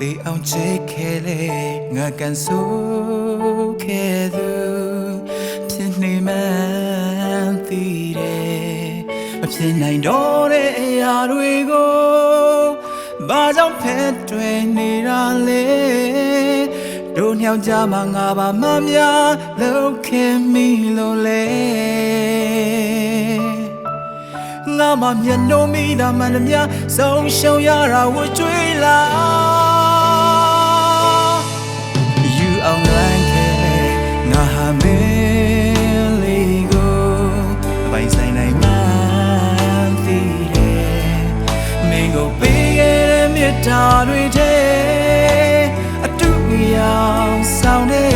They on chekele ngakan so kedu phini man ti de ma phin nai do de aya twe ko ba jaung phet twe ni ra le do nyaw ja ma nga ba ma mya lou khin mi lo le nga ma myan no mi da man mya song shou ya ra wo chwe laအောင်လန်းခဲ့ငါဟာမင်းလေးကိုအပိုင်ဆိုင်နိုင်မှန်းသိတယ်မင်းကိုပေးခဲ့တဲ့မြတ်တာတွေထဲအတူရောက်ဆောင်တဲ့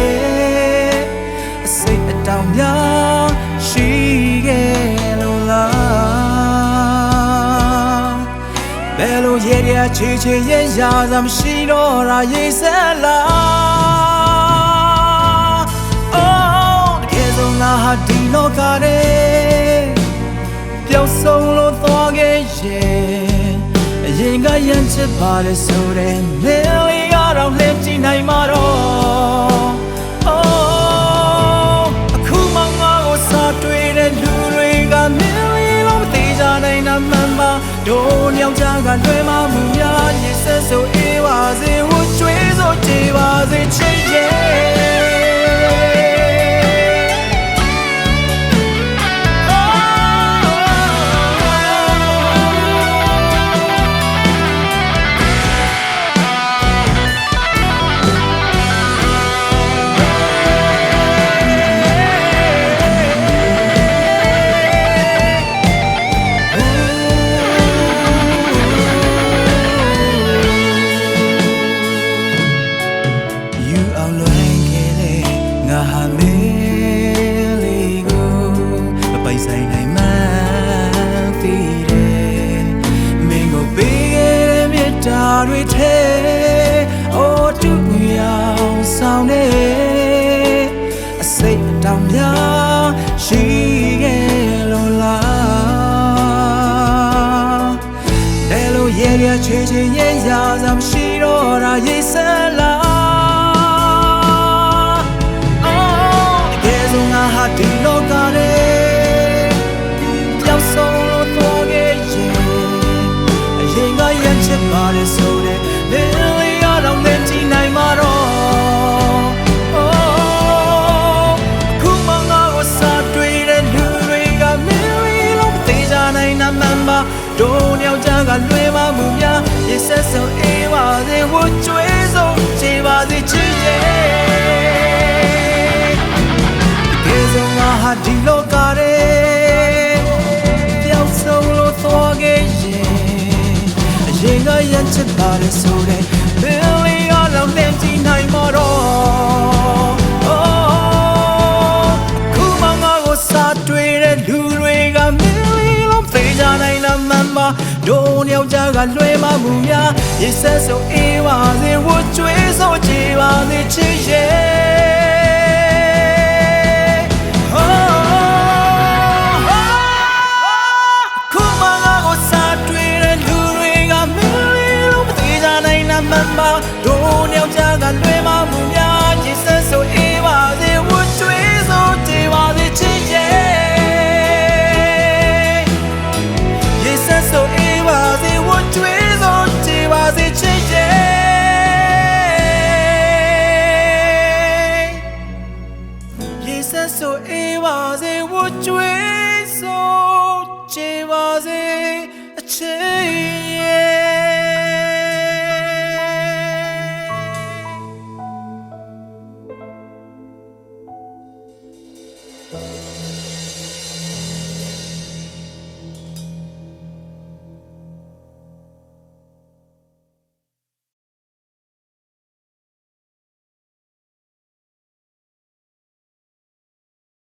အစိတ်အတောင်များရှိခဲ့လို့လားဘယ်လိုရရချေချေရရစမ်းရှိတော့ရာရေးစက်လားငါဟာဒီလောကထဲပျောက်ဆုံးလို့သွားခဲ့ရဲ့အရင်ကရမ်းချစ်ပါလေဆိုတဲ့မင်းလေးကတော့လှည့်ကြည့်နိုင်မှာတော့အခုမှငါကိုစားတွေ့တဲ့လူတွေကမင်းလေးလို့မသိကြနိုင်တာမှန်ပါတို့ညောင်ချကလွယ်မှမူများရစ်ဆက်ဆိုအေးပါစေဝှကျွေးဆိုကြည်ပါစေချစ်ရဲ့ဆိုင်နိုင်မှန်းသိတယ်မင်းကိုပေးခဲ့တဲ့မြတ်တာတွေထဲအိုးတူရောက်ဆောင်နေအစိတ်တောင်များရှိခဲ့လို့လားဘယ်လိုရရချေချေရရစမ်းရှိတော့တာရေးစက်လားတကယ်ဆိုငါဟာဒီလောကထဲပါလေဆိုတဲ့လင်းလေးရတော့မကြည့်နိုင်မှာတော့အခုမှငါကိုစားတွေ့တဲ့လူတွေကမင်းလေးလို့သိကြနိုင်တာမှန်ပါတို့ညောင်ချကလွယ်မှမူများရစ်ဆက်ဆုံးအေးပါစေဝှကျွေးဆုံးချေပါစေချစ်ရဲ့ဒီဆုံးငါဟာဒီလောကထဲပျောက်ဆုံးလို့သွားခဲ့ရင်ငါရမ်းချစ်ပါလေဆိုတဲ့ဘယ်လေးရတော့လင်းကြည့်နိုင်မှာတော့အခုမှငါကိုစားတွေ့တဲ့လူတွေကမင်းလေးလို့သိကြနိုင်တာမှန်ပါတို့ညောင်ချကလွယ်မှမူများရစ်ဆက်ဆိုအေးပါစေဝှကျွေးဆိုကြည်ပါစေချစ်ရဲ့